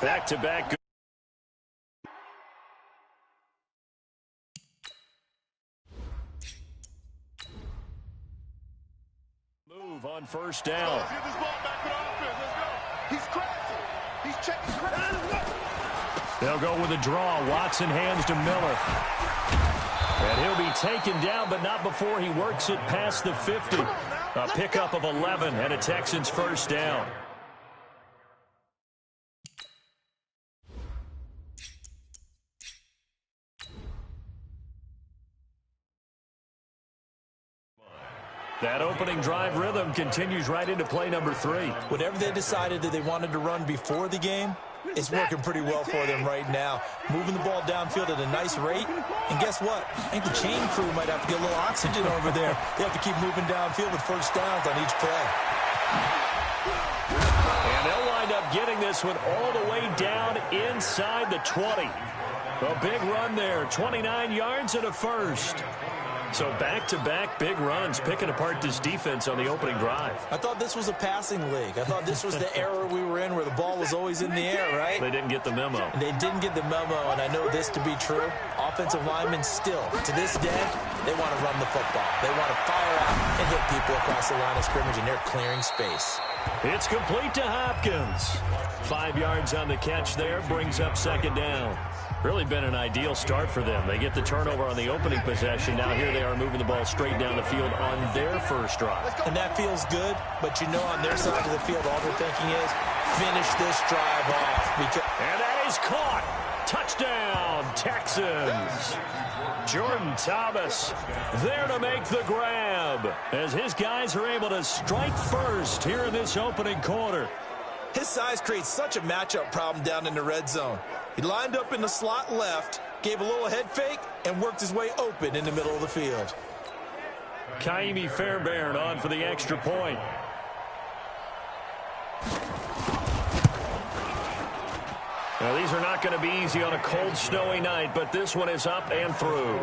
Back-to-back. Move on first down. Let's get this ball back to the offense. Let's go. He's crashing. He's checking crashing. They'll go with a draw. Watson hands to Miller. And he'll be taken down, but not before he works it past the 50. A pickup of 11 and a Texans first down. That opening drive rhythm continues right into play number 3. Whatever they decided that they wanted to run before the game, it's working pretty well for them right now. Moving the ball downfield at a nice rate. And guess what? I think the chain crew might have to get a little oxygen over there. They have to keep moving downfield with first downs on each play. And they'll wind up getting this one all the way down inside the 20. A big run there, 29 yards and a first. So back-to-back big runs, picking apart this defense on the opening drive. I thought this was a passing league. I thought this was the era we were in where the ball was always in the air, right? They didn't get the memo. And they didn't get the memo, and I know this to be true. Offensive linemen still, to this day, they want to run the football. They want to fire out and hit people across the line of scrimmage, and they're clearing space. It's complete to Hopkins. 5 yards on the catch there, brings up second down. Really been an ideal start for them. They get the turnover on the opening possession. Now here they are moving the ball straight down the field on their first drive. And that feels good, but you know on their side of the field, all they're thinking is finish this drive off. And that is caught. Touchdown, Texans. Jordan Thomas there to make the grab as his guys are able to strike first here in this opening quarter. His size creates such a matchup problem down in the red zone. He lined up in the slot left, gave a little head fake, and worked his way open in the middle of the field. Kaimi Fairbairn on for the extra point. Now, these are not going to be easy on a cold, snowy night, but this one is up and through.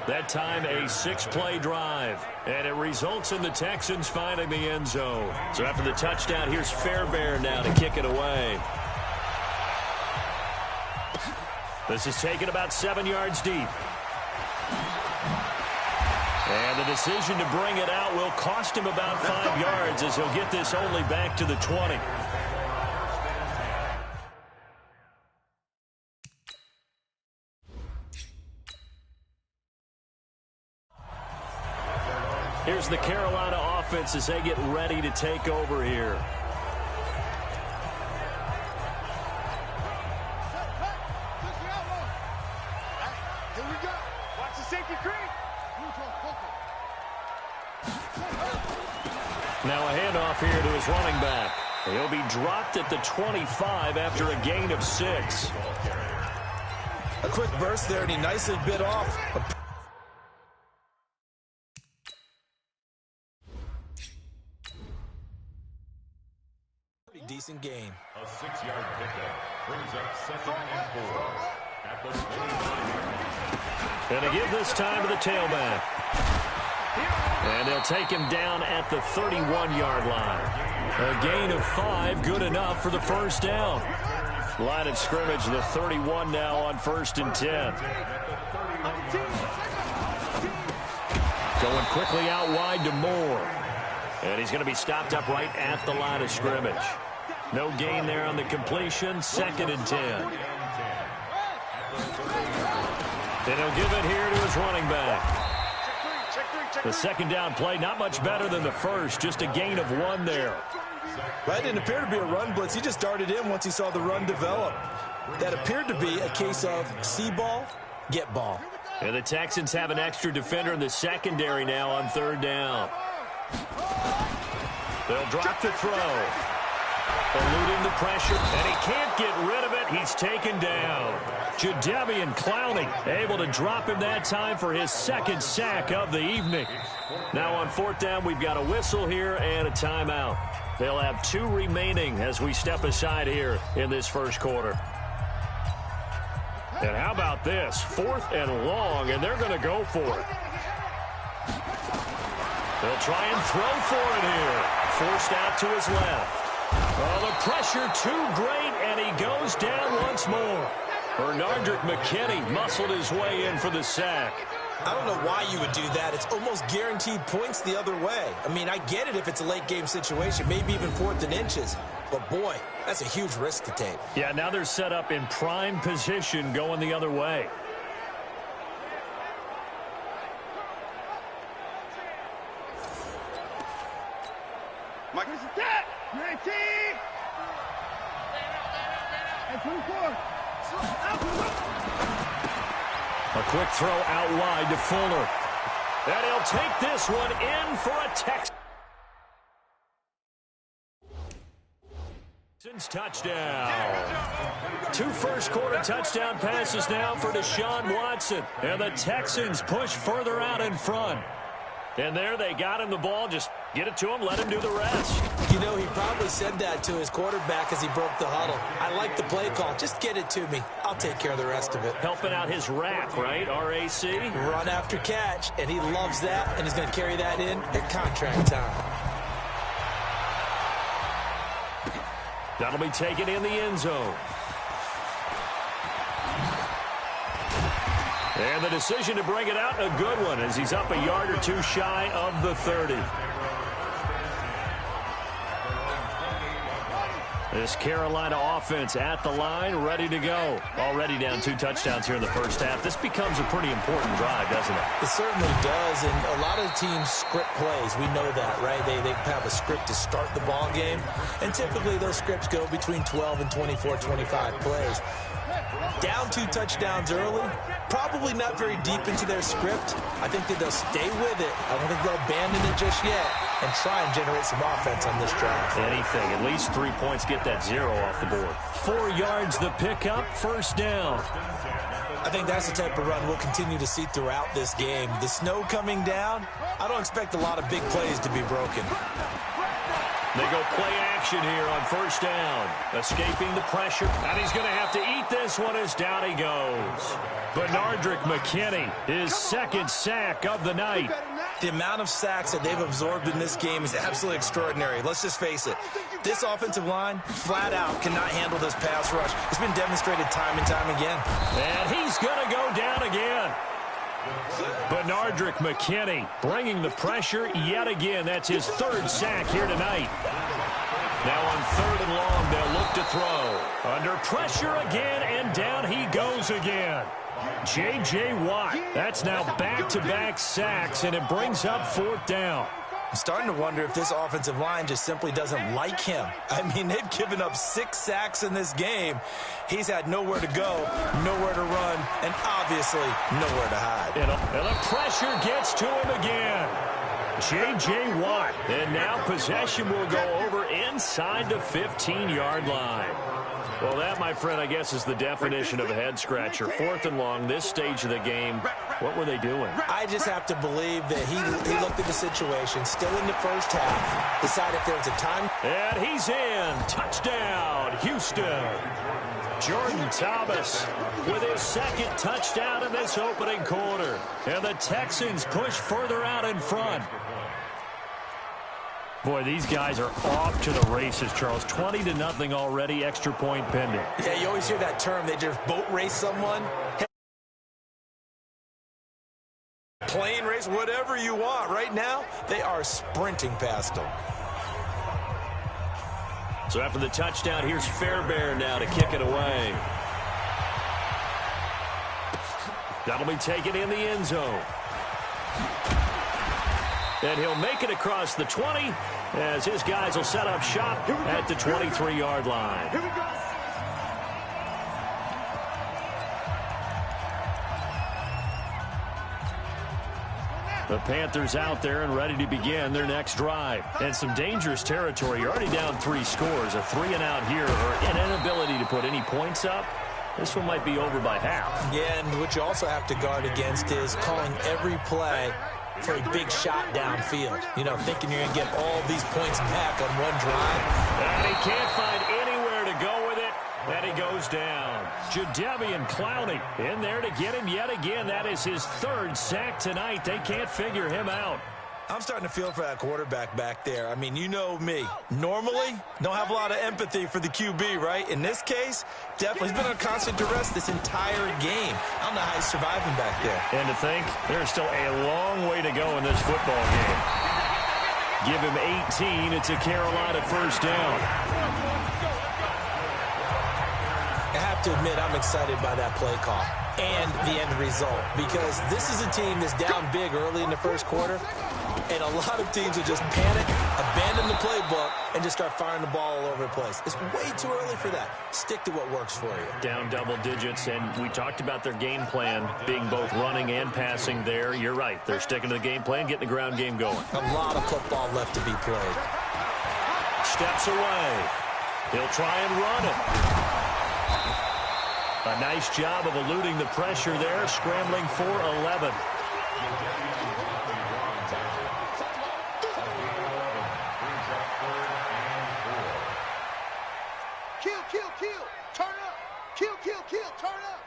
That time, a 6-play drive, and it results in the Texans finding the end zone. So after the touchdown, here's Fairbairn now to kick it away. This is taken about 7 yards deep. And the decision to bring it out will cost him about 5 yards as he'll get this only back to the 20. Here's the Carolina offense as they get ready to take over here. Here we go. Watch the safety creep. Now a handoff here to his running back. He'll be dropped at the 25 after a gain of 6. A quick burst there, and he nicely bit off. Decent gain. A 6-yard pickup brings up 2nd and 4 at the 25-yard line. And to give this time to the tailback. And they'll take him down at the 31-yard line. A gain of 5, good enough for the first down. Line of scrimmage, the 31 now on 1st and 10. Going quickly out wide to Moore. And he's going to be stopped up right at the line of scrimmage. No gain there on the completion. 2nd and 10. Then he'll give it here to his running back. The second down play, not much better than the first. Just a gain of 1 there. That didn't appear to be a run blitz. He just darted in once he saw the run develop. That appeared to be a case of see ball, get ball. And the Texans have an extra defender in the secondary now on 3rd down. They'll drop the throw. Eluding the pressure, and he can't get rid of it. He's taken down. Jadeveon Clowney able to drop him that time for his 2nd sack of the evening. Now on 4th down, we've got a whistle here and a timeout. They'll have 2 remaining as we step aside here in this first quarter. And how about this? 4th and long, and they're going to go for it. They'll try and throw for it here. Forced out to his left. Oh, the pressure too great, and he goes down once more. Bernardrick McKinney muscled his way in for the sack. I don't know why you would do that. It's almost guaranteed points the other way. I mean, I get it if it's a late-game situation, maybe even 4th and inches. But, boy, that's a huge risk to take. Yeah, now they're set up in prime position going the other way. Mike, this is that. 19. And 24. A quick throw out wide to Fuller. And he'll take this one in for a Texans touchdown. 2 first-quarter touchdown passes now for Deshaun Watson. And the Texans push further out in front. And there they got him the ball. Just get it to him, let him do the rest. You know, he probably said that to his quarterback as he broke the huddle. I like the play call. Just get it to me. I'll take care of the rest of it. Helping out his rack, right? R-A-C? Run after catch, and he loves that, and he's going to carry that in at contract time. That'll be taken in the end zone. And the decision to bring it out, a good one, as he's up a yard or 2 shy of the 30. This Carolina offense at the line, ready to go. Already down 2 touchdowns here in the first half. This becomes a pretty important drive, doesn't it? It certainly does, and a lot of teams script plays. We know that, right? They have a script to start the ball game, and typically those scripts go between 12 and 24, 25 plays. Down 2 touchdowns early, probably not very deep into their script. I think that they'll stay with it. I don't think they'll abandon it just yet and try and generate some offense on this drive. Anything. At least 3 points, get that 0 off the board. 4 yards the pickup, first down. I think that's the type of run we'll continue to see throughout this game. The snow coming down, I don't expect a lot of big plays to be broken. They go play action here on first down. Escaping the pressure. And he's going to have to eat this one as down he goes. Bernardrick McKinney, his 2nd sack of the night. The amount of sacks that they've absorbed in this game is absolutely extraordinary. Let's just face it. This offensive line, flat out, cannot handle this pass rush. It's been demonstrated time and time again. And he's going to go down again. Bernardrick McKinney bringing the pressure yet again. That's his 3rd sack here tonight. Now on 3rd and long, they'll look to throw. Under pressure again, and down he goes again. J.J. Watt. That's now back-to-back sacks, and it brings up 4th down. I'm starting to wonder if this offensive line just simply doesn't like him. I mean, they've given up 6 sacks in this game. He's had nowhere to go, nowhere to run, and obviously nowhere to hide. And the pressure gets to him again. J.J. Watt. And now possession will go over inside the 15-yard line. Well, that, my friend, I guess is the definition of a head-scratcher. 4th and long, this stage of the game. What were they doing? I just have to believe that he looked at the situation, still in the first half, decided if there was a time. And he's in. Touchdown, Houston. Jordan Thomas with his 2nd touchdown in this opening quarter. And the Texans push further out in front. Boy, these guys are off to the races, Charles. 20-0 already, extra point pending. Yeah, you always hear that term. They just boat race someone. Plane race, whatever you want. Right now, they are sprinting past them. So after the touchdown, here's Fairbairn now to kick it away. That'll be taken in the end zone. And he'll make it across the 20 as his guys will set up shop at the 23-yard line. Here we go. The Panthers out there and ready to begin their next drive. And some dangerous territory. You're already down 3 scores. A 3-and-out here or an inability to put any points up. This one might be over by half. Yeah, and what you also have to guard against is calling every play for a big shot downfield. You know, thinking you're going to get all these points back on one drive. And he can't find anywhere to go with it. And he goes down. Jadeveon Clowney in there to get him yet again. That is his 3rd sack tonight. They can't figure him out. I'm starting to feel for that quarterback back there. I mean, you know me. Normally, don't have a lot of empathy for the QB, right? In this case, definitely he's been on constant duress this entire game. I don't know how he's surviving back there. And to think, there's still a long way to go in this football game. Give him 18. It's a Carolina first down. I have to admit, I'm excited by that play call and the end result, because this is a team that's down big early in the first quarter, and a lot of teams will just panic, abandon the playbook, and just start firing the ball all over the place. It's way too early for that. Stick to what works for you. Down double digits, and we talked about their game plan being both running and passing there. You're right. They're sticking to the game plan, getting the ground game going. A lot of football left to be played. Steps away. He'll try and run it. A nice job of eluding the pressure there, scrambling for 11. Kill. Turn up. Kill. Turn up.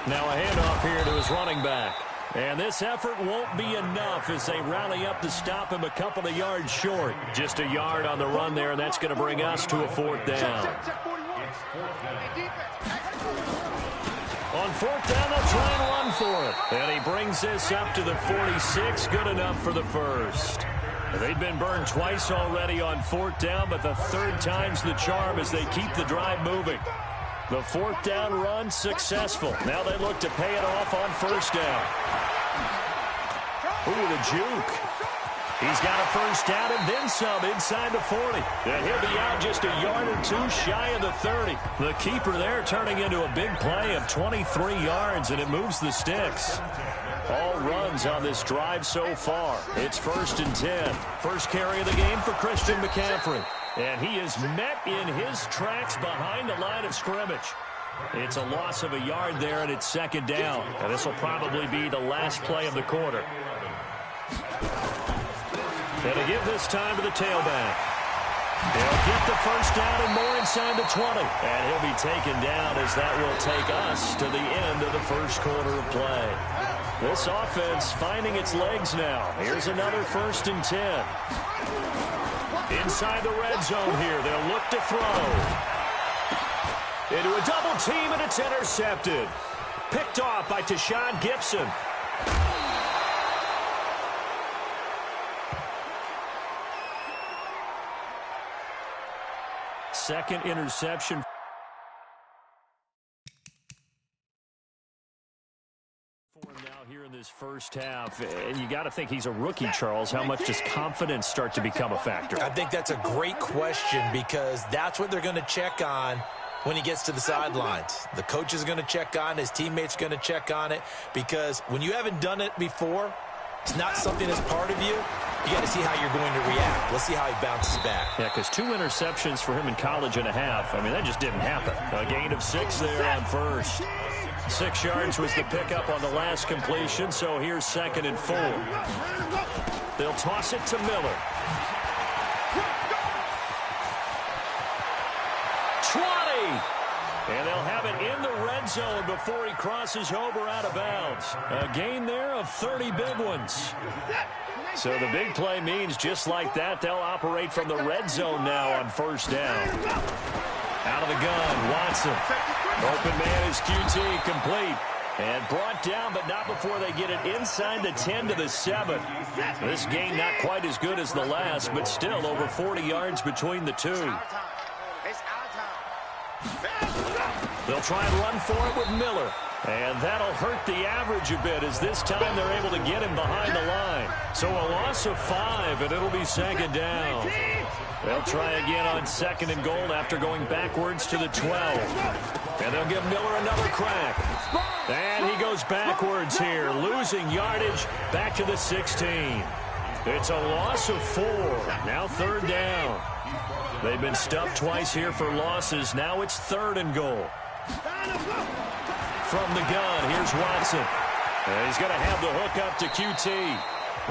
Now a handoff here to his running back. And this effort won't be enough as they rally up to stop him a couple of yards short. Just a yard on the run there, and that's going to bring us to a fourth down. On fourth down, they'll try and run for it. And he brings this up to the 46. Good enough for the first. They've been burned twice already on fourth down, but the third time's the charm as they keep the drive moving. The fourth down run successful. Now they look to pay it off on first down. Ooh, the juke. He's got a first down and then some inside the 40. And he'll be out just a yard or two shy of the 30. The keeper there turning into a big play of 23 yards, and it moves the sticks. All runs on this drive so far. It's 1st and 10. First carry of the game for Christian McCaffrey. And he is met in his tracks behind the line of scrimmage. It's a loss of a yard there, and it's second down. And this will probably be the last play of the quarter. And to give this time to the tailback. He'll get the first down and more inside the 20. And he'll be taken down as that will take us to the end of the first quarter of play. This offense finding its legs now. Here's another 1st and 10. Inside the red zone here, they'll look to throw. Into a double team, and it's intercepted. Picked off by Tashawn Gibson. Second interception. Here in this first half, and you got to think he's a rookie, Charles. How much does confidence start to become a factor? I think that's a great question, because that's what they're going to check on when he gets to the sidelines. The coach is going to check on, his teammates are going to check on it, because when you haven't done it before, it's not something that's part of you. You got to see how you're going to react. Let's see how he bounces back. Yeah, because 2 interceptions for him in college and a half. I mean, that just didn't happen. A gain of 6 there on first. 6 yards was the pickup on the last completion, so here's 2nd and 4. They'll toss it to Miller. 20! And they'll have it in the red zone before he crosses over out of bounds. A gain there of 30 big ones. So the big play means just like that, they'll operate from the red zone now on first down. Out of the gun, Watson. Open man is QT, complete. And brought down, but not before they get it inside the 10 to the 7. This game not quite as good as the last, but still over 40 yards between the two. They'll try and run for it with Miller. And that'll hurt the average a bit, as this time they're able to get him behind the line. So a loss of 5, and it'll be 2nd down. They'll try again on 2nd and goal after going backwards to the 12. And they'll give Miller another crack. And he goes backwards here, losing yardage back to the 16. It's a loss of 4. Now 3rd down. They've been stuffed twice here for losses. Now it's 3rd and goal. From the gun, here's Watson. And he's going to have the hook up to QT.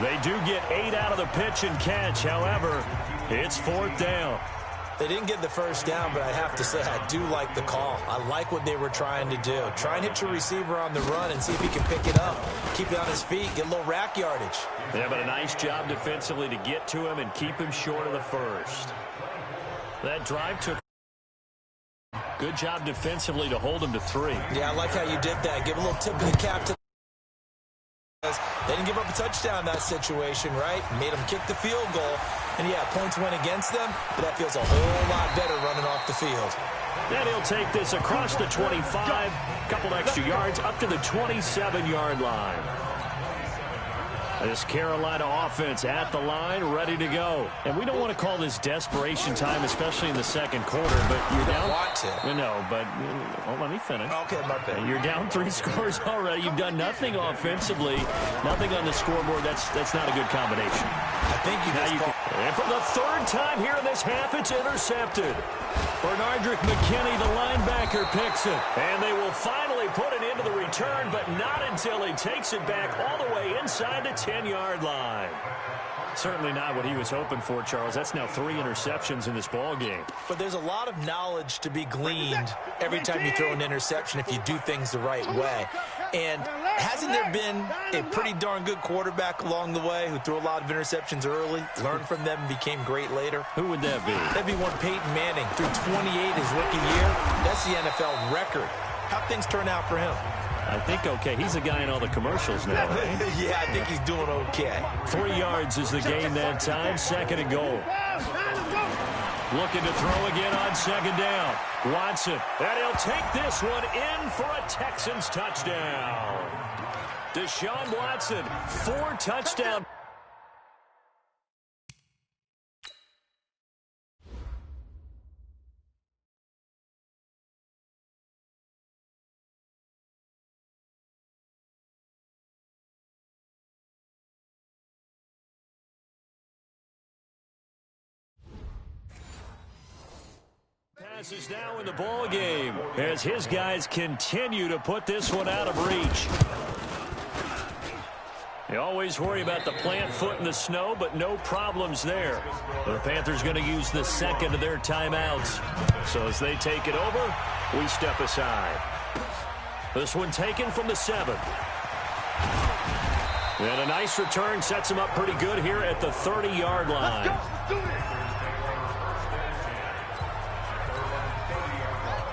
They do get 8 out of the pitch and catch. However, it's 4th down. They didn't get the first down, but I have to say I do like the call. I like what they were trying to do. Try and hit your receiver on the run and see if he can pick it up. Keep it on his feet, get a little rack yardage. Yeah, but a nice job defensively to get to him and keep him short of the first. That drive took good job defensively to hold him to 3. Yeah, I like how you did that. Give a little tip of the cap to they didn't give up a touchdown in that situation, right? Made them kick the field goal. And, yeah, points went against them, but that feels a whole lot better running off the field. Then he'll take this across the 25, couple extra yards, up to the 27-yard line. This Carolina offense at the line, ready to go. And we don't want to call this desperation time, especially in the second quarter, but you're down. Don't want to. No, but let me finish. Okay, my bad. You're down 3 scores already. You've done nothing offensively, nothing on the scoreboard. That's not a good combination. I think and for the 3rd time here in this half, it's intercepted. Bernardrick McKinney, the linebacker, picks it. And they will finally put it into the return, but not until he takes it back all the way inside the 10-yard line. Certainly not what he was hoping for, Charles. That's now 3 interceptions in this ball game. But there's a lot of knowledge to be gleaned every time you throw an interception if you do things the right way. And hasn't there been a pretty darn good quarterback along the way who threw a lot of interceptions early, learned from them, and became great later? Who would that be? That'd be one Peyton Manning. Threw 28 his rookie year. That's the NFL record. How'd things turn out for him? I think okay. He's a guy in all the commercials now, right? Yeah, I think he's doing okay. 3 yards is the gain that time. 2nd and goal. Looking to throw again on 2nd down. Watson. And he'll take this one in for a Texans touchdown. Deshaun Watson, 4 touchdowns. Is now in the ball game as his guys continue to put this one out of reach. You always worry about the plant foot in the snow, but no problems there. The Panthers going to use the 2nd of their timeouts. So as they take it over, we step aside. This one taken from the 7. And a nice return sets him up pretty good here at the 30-yard line.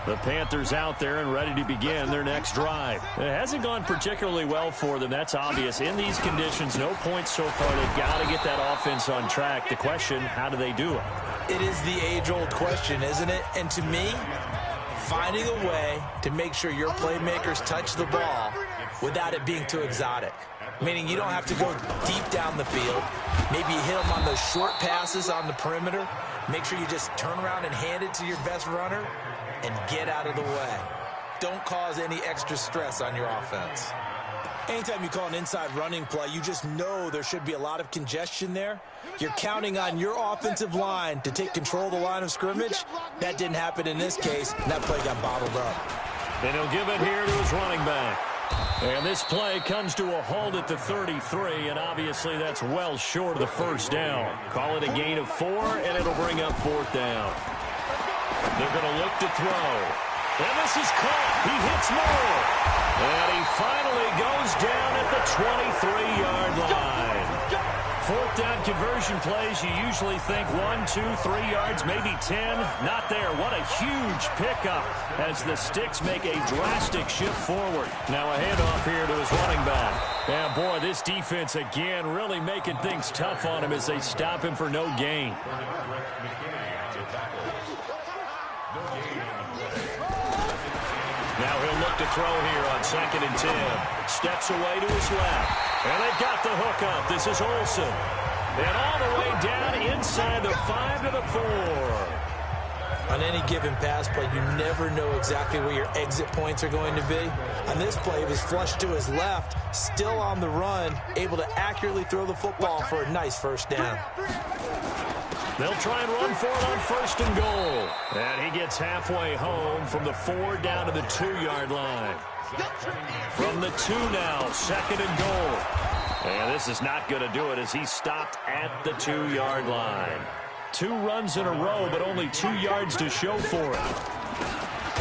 The Panthers out there and ready to begin their next drive. It hasn't gone particularly well for them. That's obvious. In these conditions, no points so far. They've got to get that offense on track. The question, how do they do it? It is the age-old question, isn't it? And to me, finding a way to make sure your playmakers touch the ball without it being too exotic. Meaning you don't have to go deep down the field. Maybe you hit them on those short passes on the perimeter. Make sure you just turn around and hand it to your best runner and get out of the way. Don't cause any extra stress on your offense. Anytime you call an inside running play, you just know there should be a lot of congestion there. You're counting on your offensive line to take control of the line of scrimmage. That didn't happen in this case, and that play got bottled up. And he'll give it here to his running back. And this play comes to a halt at the 33, and obviously that's well short of the first down. Call it a gain of 4, and it'll bring up 4th down. They're going to look to throw. And this is caught. He hits more. And he finally goes down at the 23-yard line. 4th down conversion plays, you usually think 1, 2, 3 yards, maybe 10. Not there. What a huge pickup as the Sticks make a drastic shift forward. Now a handoff here to his running back. And boy, this defense again really making things tough on him as they stop him for no gain. Now he'll look to throw here on 2nd and 10. Steps away to his left. And they've got the hook up. This is Olsen. And all the way down inside the 5 to the 4. On any given pass play, you never know exactly where your exit points are going to be. On this play, he was flushed to his left, still on the run, able to accurately throw the football for a nice first down. They'll try and run for it on 1st and goal. And he gets halfway home from the 4 down to the 2-yard line. From the 2 now, 2nd and goal. And this is not going to do it as he stopped at the 2-yard line. 2 runs in a row, but only 2 yards to show for it.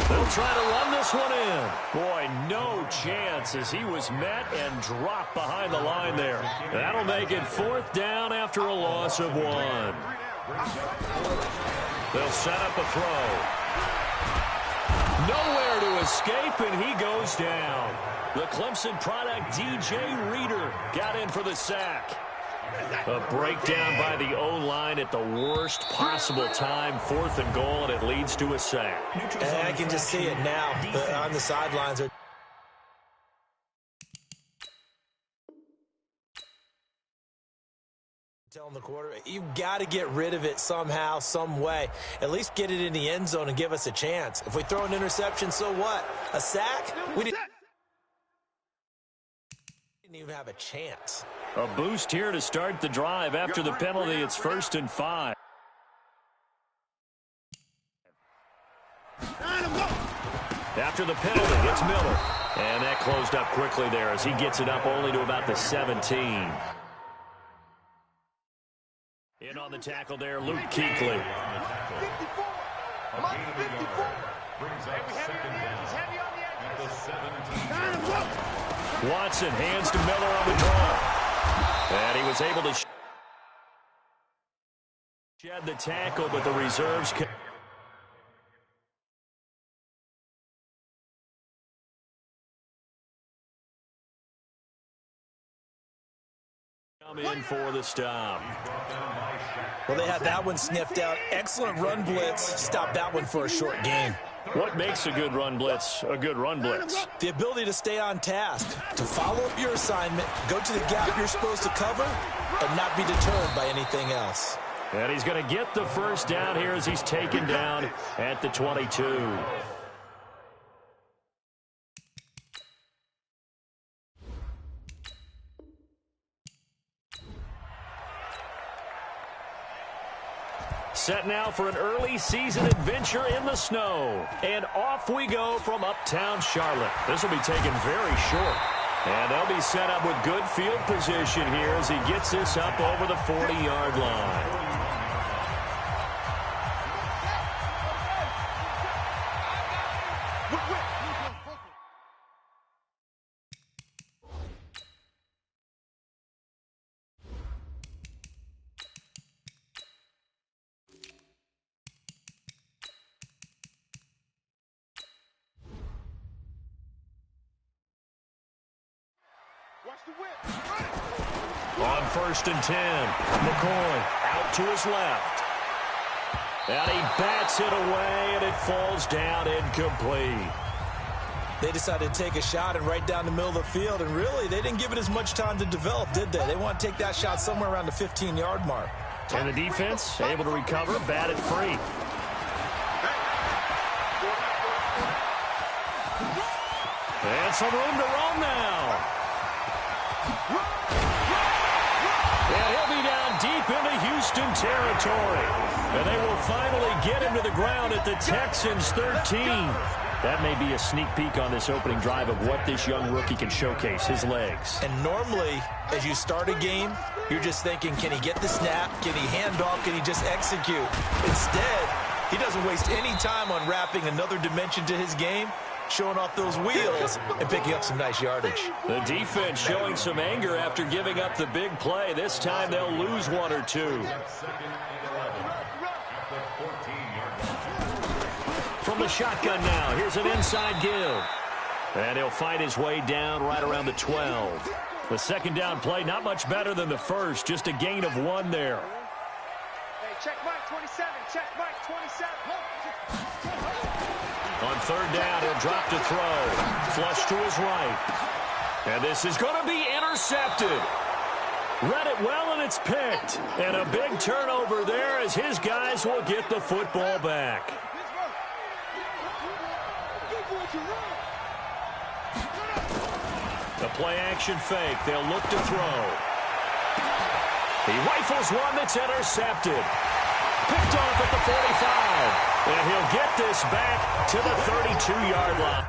They'll try to run this one in. Boy, no chance as he was met and dropped behind the line there. That'll make it 4th down after a loss of 1. They'll set up a throw. Nowhere to escape, and he goes down. The Clemson product, DJ Reader, got in for the sack. A breakdown by the O-line at the worst possible time. 4th and goal, and it leads to a sack. And I can just see it now. On the sidelines are telling the quarterback, you've got to get rid of it somehow, some way. At least get it in the end zone and give us a chance. If we throw an interception, so what? A sack? We didn't even have a chance. A boost here to start the drive. After the penalty, it's 1st and 5. After the penalty, it's Miller. And that closed up quickly there as he gets it up only to about the 17. In on the tackle there, Luke Kuechly. 54. Mike 54. Brings up 2nd down at the 17. Watson hands to Miller on the draw. And he was able to shed the tackle, but the reserves come in for the stop. Well, they had that one sniffed out. Excellent run blitz. Stopped that one for a short gain. What makes a good run blitz a good run blitz? The ability to stay on task, to follow up your assignment, go to the gap you're supposed to cover, and not be deterred by anything else. And he's going to get the 1st down here as he's taken down at the 22. Set now for an early season adventure in the snow. And off we go from uptown Charlotte. This will be taken very short. And they'll be set up with good field position here as he gets this up over the 40-yard line. On 1st and 10, McCoy out to his left. And he bats it away, and it falls down incomplete. They decided to take a shot and right down the middle of the field, and really, they didn't give it as much time to develop, did they? They want to take that shot somewhere around the 15-yard mark. And the defense able to recover, bat it free. And some room to run now. And he'll be down deep into Houston territory. And they will finally get him to the ground at the Texans' 13. That may be a sneak peek on this opening drive of what this young rookie can showcase, his legs. And normally, as you start a game, you're just thinking, can he get the snap? Can he hand off? Can he just execute? Instead, he doesn't waste any time on wrapping another dimension to his game, showing off those wheels and picking up some nice yardage. The defense showing some anger after giving up the big play. This time they'll lose 1 or 2. From the shotgun now, here's an inside give. And he'll fight his way down right around the 12. The 2nd down play, not much better than the first, just a gain of 1 there. Hey, check Mike 27, check Mike 27. On 3rd down, he'll drop to throw. Flush to his right. And this is going to be intercepted. Read it well, and it's picked. And a big turnover there as his guys will get the football back. The play-action fake. They'll look to throw. He rifles one that's intercepted. Picked off at the 45. And he'll get this back to the 32-yard line.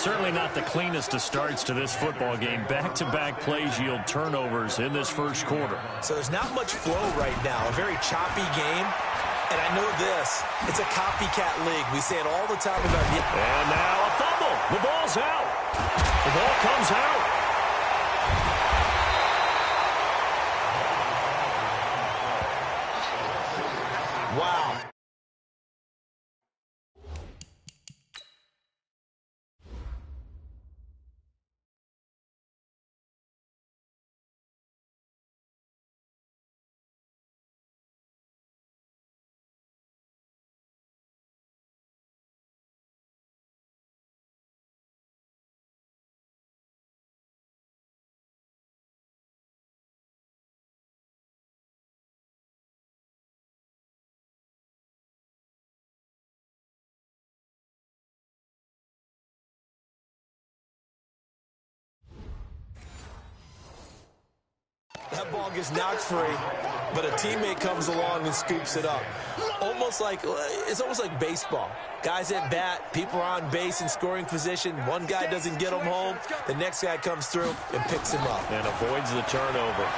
certainly not the cleanest of starts to this football game. Back-to-back plays yield turnovers in this first quarter. So there's not much flow right now. A very choppy game. And I know this. It's a copycat league. We say it all the time about the... And now a fumble. The ball's out. The ball comes out. Wow. That ball gets knocked free, but a teammate comes along and scoops it up. It's almost like baseball. Guys at bat, people are on base in scoring position. One guy doesn't get him home. The next guy comes through and picks him up. And avoids the turnover.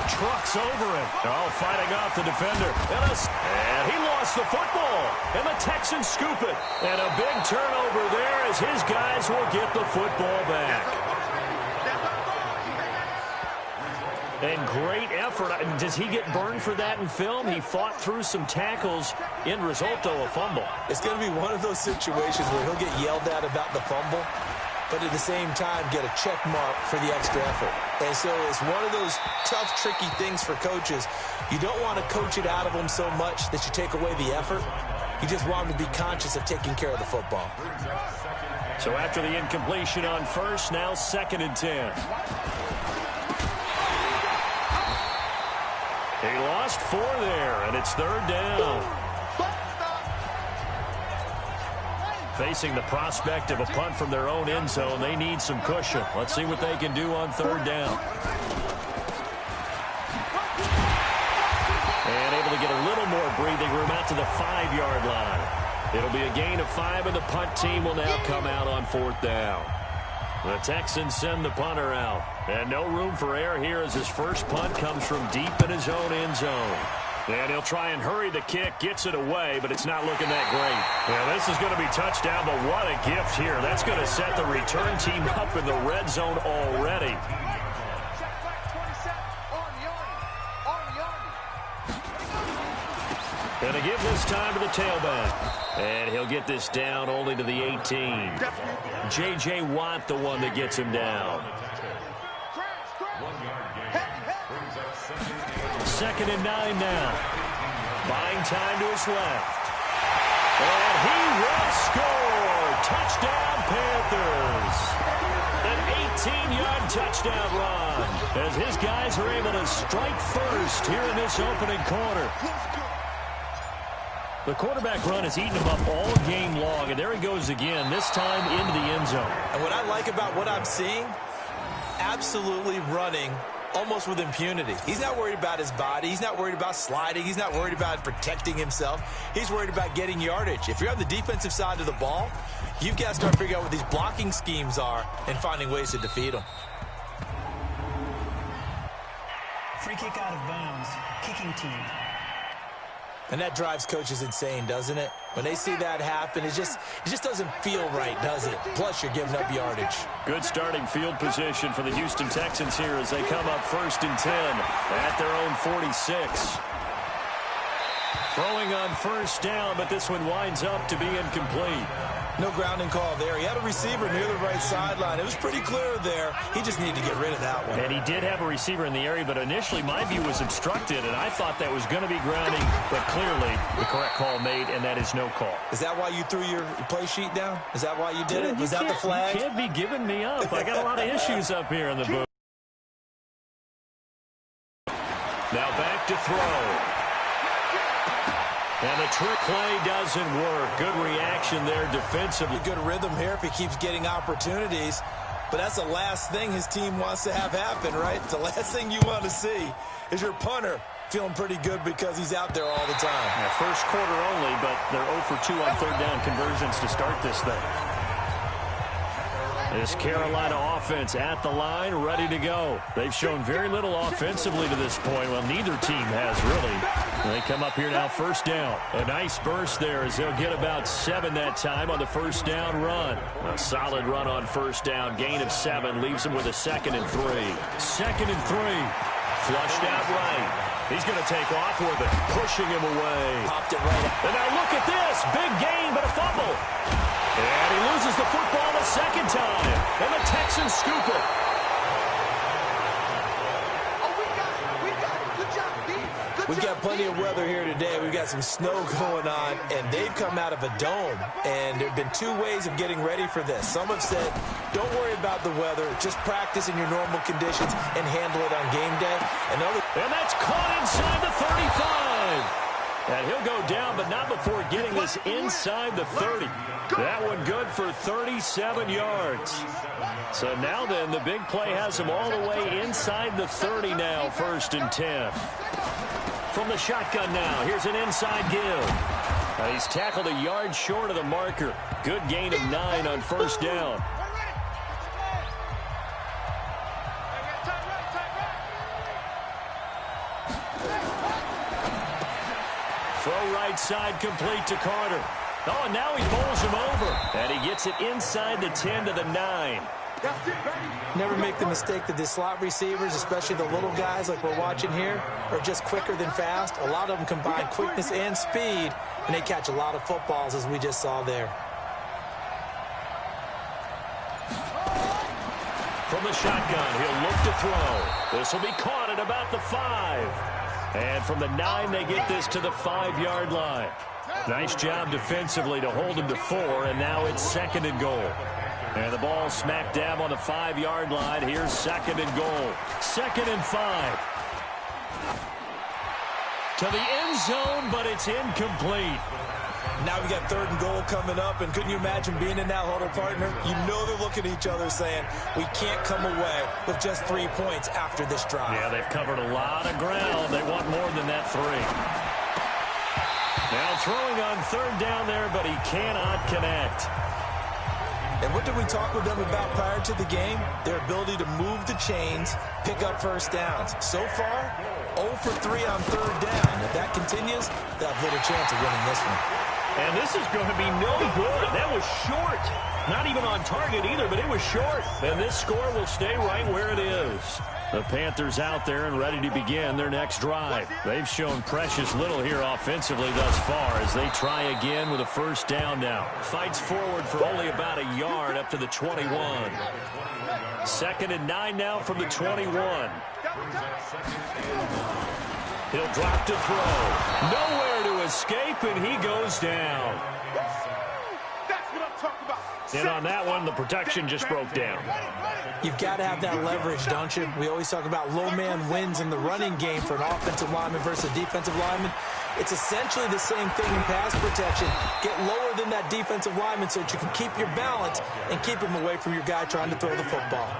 Trucks over him. Oh, fighting off the defender. And he lost the football. And the Texans scoop it. And a big turnover there as his guys will get the football back. And great effort. Does he get burned for that in film? He fought through some tackles. End result, though, a fumble. It's going to be one of those situations where he'll get yelled at about the fumble, but at the same time get a check mark for the extra effort. And so it's one of those tough, tricky things for coaches. You don't want to coach it out of them so much that you take away the effort. You just want them to be conscious of taking care of the football. So after the incompletion on first, now 2nd and 10. He lost 4 there, and it's 3rd down. Facing the prospect of a punt from their own end zone, they need some cushion. Let's see what they can do on 3rd down. And able to get a little more breathing room out to the 5-yard line. It'll be a gain of 5, and the punt team will now come out on 4th down. The Texans send the punter out. And no room for error here as his first punt comes from deep in his own end zone. And he'll try and hurry the kick, gets it away, but it's not looking that great. Yeah, this is going to be touchdown, but what a gift here. That's going to set the return team up in the red zone already. Going to give this time to the tailback. And he'll get this down only to the 18. J.J. Watt, the one that gets him down. 2nd and 9 now. Buying time to his left. And he will score. Touchdown, Panthers. An 18-yard touchdown run as his guys are able to strike first here in this opening quarter. The quarterback run has eaten him up all game long, and there he goes again, this time into the end zone. And what I like about what I'm seeing, absolutely running almost with impunity. He's not worried about his body. He's not worried about sliding. He's not worried about protecting himself. He's worried about getting yardage. If you're on the defensive side of the ball, you've got to start figuring out what these blocking schemes are and finding ways to defeat them. Free kick out of bounds. Kicking team. And that drives coaches insane, doesn't it? When they see that happen, it just doesn't feel right, does it? Plus, you're giving up yardage. Good starting field position for the Houston Texans here as they come up 1st and 10 at their own 46. Throwing on 1st down, but this one winds up to be incomplete. No grounding call there. He had a receiver near the right sideline. It was pretty clear there. He just needed to get rid of that one. And he did have a receiver in the area, but initially my view was obstructed, and I thought that was going to be grounding, but clearly the correct call made, and that is no call. Is that why you threw your play sheet down? Is that why you did it? Was that the flag? You can't be giving me up. I got a lot of issues up here in the booth. Now back to throw. And the trick play doesn't work. Good reaction there defensively. Good rhythm here if he keeps getting opportunities. But that's the last thing his team wants to have happen, right? The last thing you want to see is your punter feeling pretty good because he's out there all the time. Yeah, first quarter only, but they're 0 for 2 on 3rd down conversions to start this thing. This Carolina offense at the line, ready to go. They've shown very little offensively to this point. Well, neither team has really. They come up here now, first down. A nice burst there as they'll get about 7 that time on the first down run. A solid run on first down. Gain of 7 leaves them with a 2nd and 3. 2nd and 3. Flushed out right. He's going to take off with it, pushing him away. Popped it right up. And now look at this. Big gain, but a fumble. And he loses the football a second time. And the Texans scoop it. Oh, we got it. We got it. Good job, D. We've got plenty of weather here today. We've got some snow going on, and they've come out of a dome. And there have been 2 ways of getting ready for this. Some have said, don't worry about the weather. Just practice in your normal conditions and handle it on game day. And that's caught inside the 35. And he'll go down, but not before getting this inside the 30. That one good for 37 yards. So now then, the big play has him all the way inside the 30 now, 1st and 10. From the shotgun now, here's an inside give. He's tackled a yard short of the marker. Good gain of 9 on first down. Throw right side complete to Carter. Oh, and now he bowls him over. And he gets it inside the 10 to the 9. Never make the mistake that the slot receivers, especially the little guys like we're watching here, are just quicker than fast. A lot of them combine quickness and speed, and they catch a lot of footballs, as we just saw there. From the shotgun, he'll look to throw. This will be caught at about the 5. And from the 9, they get this to the 5-yard line. Nice job defensively to hold him to 4, and now it's 2nd and goal. And the ball smack dab on the 5-yard line. Here's 2nd and goal. 2nd and 5. To the end zone, but it's incomplete. Now we got 3rd and goal coming up, and couldn't you imagine being in that huddle, partner? You know they're looking at each other saying, we can't come away with just 3 points after this drive. Yeah, they've covered a lot of ground. They want more than that 3. Now throwing on 3rd down there, but he cannot connect. And what did we talk with them about prior to the game? Their ability to move the chains, pick up first downs. So far, 0 for 3 on 3rd down. If that continues, they'll have little chance of winning this one. And this is going to be no good. That was short. Not even on target either, but it was short. And this score will stay right where it is. The Panthers out there and ready to begin their next drive. They've shown precious little here offensively thus far as they try again with a first down now. Fights forward for only about a yard up to the 21. 2nd and 9 now from the 21. He'll drop to throw. Nowhere to escape, and he goes down. That's what I'm talking about. And on that one, the protection just broke down. You've got to have that leverage, don't you? We always talk about low man wins in the running game for an offensive lineman versus a defensive lineman. It's essentially the same thing in pass protection. Get lower than that defensive lineman so that you can keep your balance and keep him away from your guy trying to throw the football.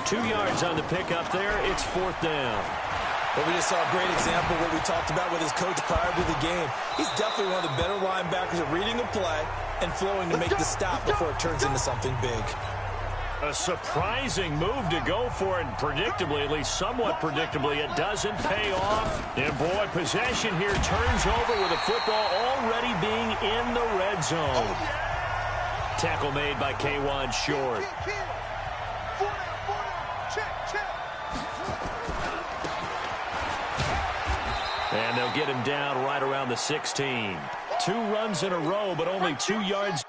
2 yards on the pickup there. It's 4th down. But we just saw a great example of what we talked about with his coach prior to the game. He's definitely one of the better linebackers at reading the play and flowing to make the stop before it turns into something big. A surprising move to go for it, and predictably, at least somewhat predictably, it doesn't pay off. And boy, possession here turns over with the football already being in the red zone. Tackle made by K1 Short. And they'll get him down right around the 16. 2 runs in a row, but only 2 yards.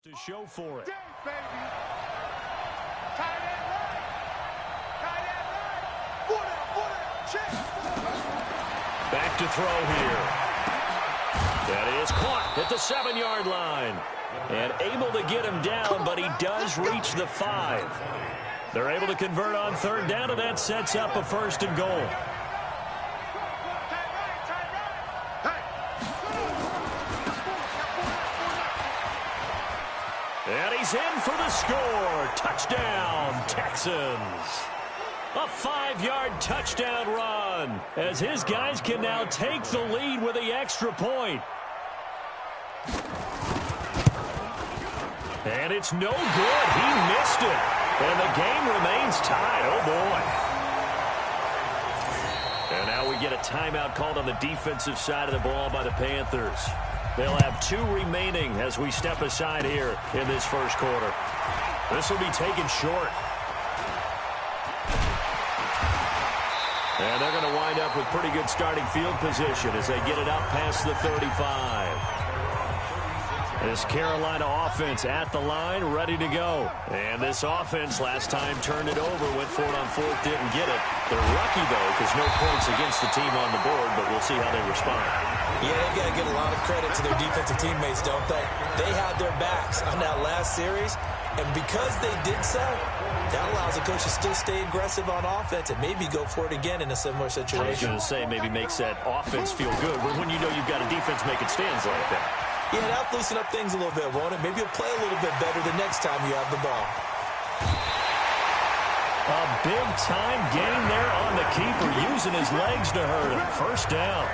To show for it. Back to throw here. That is caught at the 7-yard line. And able to get him down, but he does reach the 5. They're able to convert on third down, and that sets up a 1st and goal. And he's in for the score. Touchdown, Texans. A 5-yard touchdown run as his guys can now take the lead with the extra point. And it's no good. He missed it. And the game remains tied. Oh, boy. And now we get a timeout called on the defensive side of the ball by the Panthers. They'll have 2 remaining as we step aside here in this first quarter. This will be taken short. And they're going to wind up with pretty good starting field position as they get it up past the 35. This Carolina offense at the line, ready to go. And this offense last time turned it over, went for it on 4th, didn't get it. They're lucky, though, because no points against the team on the board, but we'll see how they respond. Yeah, they've got to give a lot of credit to their defensive teammates, don't they? They had their backs on that last series, and because they did so, that allows the coach to still stay aggressive on offense and maybe go for it again in a similar situation. I was going to say maybe makes that offense feel good when you know you've got a defense making stands like that. Yeah, that'll loosen up things a little bit, won't it? Maybe you'll play a little bit better the next time you have the ball. A big-time gain there on the keeper, using his legs to hurt him. 1st down.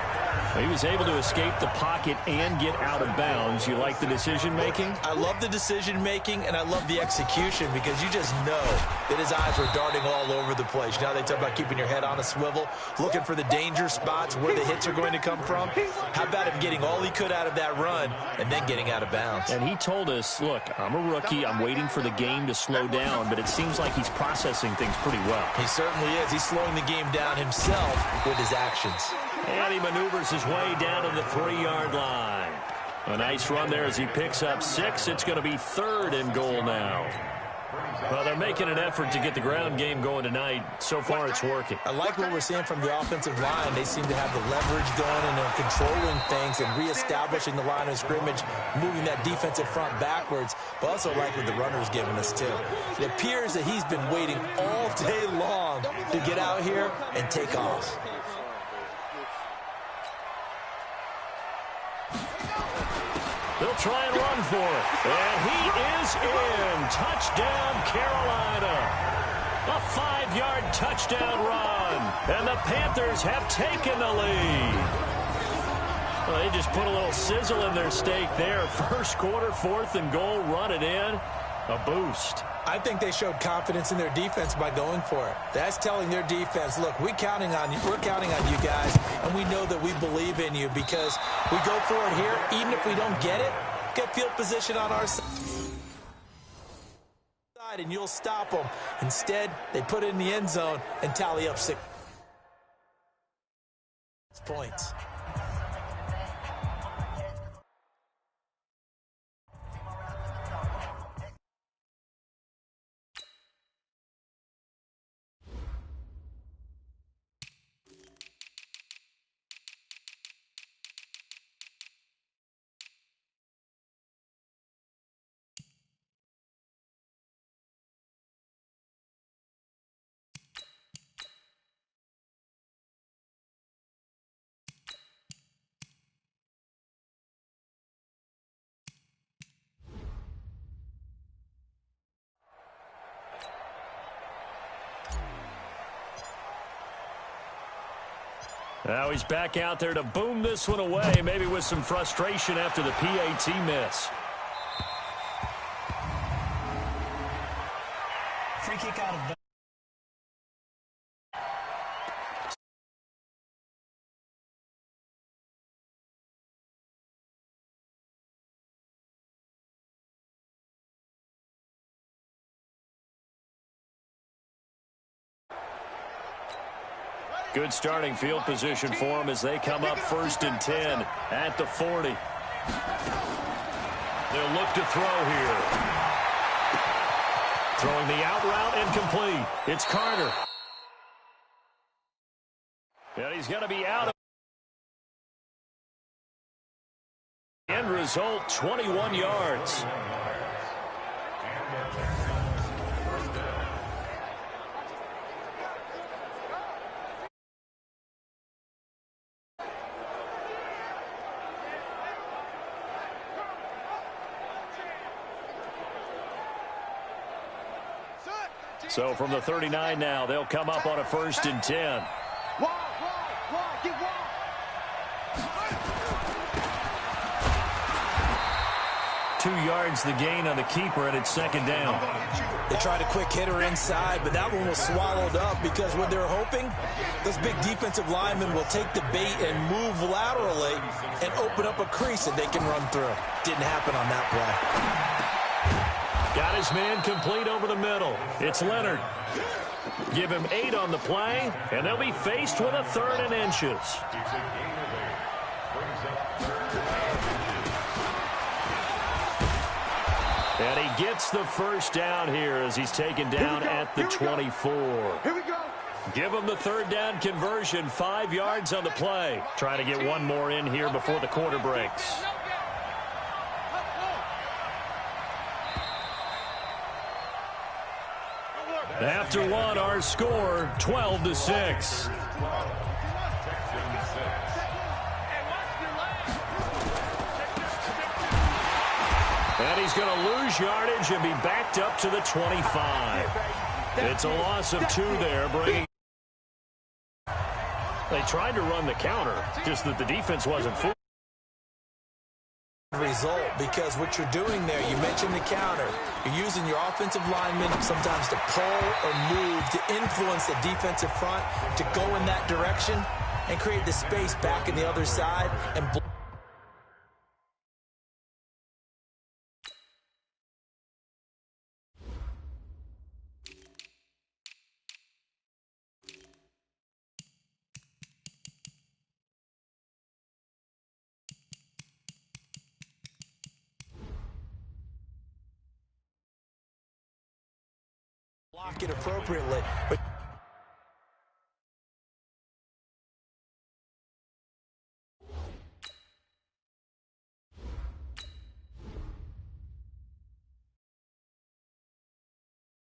He was able to escape the pocket and get out of bounds. You like the decision-making? I love the decision-making, and I love the execution because you just know that his eyes were darting all over the place. Now they talk about keeping your head on a swivel, looking for the danger spots where the hits are going to come from. How about him getting all he could out of that run and then getting out of bounds? And he told us, look, I'm a rookie. I'm waiting for the game to slow down, but it seems like he's processing things pretty well. He certainly is. He's slowing the game down himself with his actions. And he maneuvers his way down to the 3-yard line. A nice run there as he picks up 6. It's going to be 3rd and goal now. Well, they're making an effort to get the ground game going tonight. So far, it's working. I like what we're seeing from the offensive line. They seem to have the leverage going and they're controlling things and reestablishing the line of scrimmage, moving that defensive front backwards. But also like what the runner's giving us, too. It appears that he's been waiting all day long to get out here and take off. They'll try and run for it. And he is in. Touchdown, Carolina. A 5-yard touchdown run. And the Panthers have taken the lead. Well, they just put a little sizzle in their steak there. First quarter, 4th and goal, run it in. A boost. I think they showed confidence in their defense by going for it. That's telling their defense, look, we're counting on you guys, and we know that we believe in you because we go for it here. Even if we don't get it, get field position on our side, and you'll stop them. Instead, they put it in the end zone and tally up 6 points. Now he's back out there to boom this one away, maybe with some frustration after the PAT miss. Free kick out of bounds. Good starting field position for them as they come up 1st and 10 at the 40. They'll look to throw here. Throwing the out route incomplete. It's Carter. And he's going to be out of the end End result, 21 yards. So from the 39 now, they'll come up on a 1st and 10. Get wide. 2 yards the gain on the keeper, and it's 2nd down. They tried a quick hitter inside, but that one was swallowed up because what they're hoping, those big defensive linemen will take the bait and move laterally and open up a crease that they can run through. Didn't happen on that play. Got his man complete over the middle. It's Leonard. Give him 8 on the play, and they'll be faced with a 3rd and inches. And he gets the 1st down here as he's taken down at the 24. Here we go. Give him the 3rd down conversion, 5 yards on the play. Try to get one more in here before the quarter breaks. After one, our score, 12-6. And he's going to lose yardage and be backed up to the 25. It's a loss of 2 there, bringing... They tried to run the counter, just that the defense wasn't full. Result, because what you're doing there, you mentioned the counter, you're using your offensive linemen sometimes to pull or move to influence the defensive front to go in that direction and create the space back in the other side and block it appropriately. But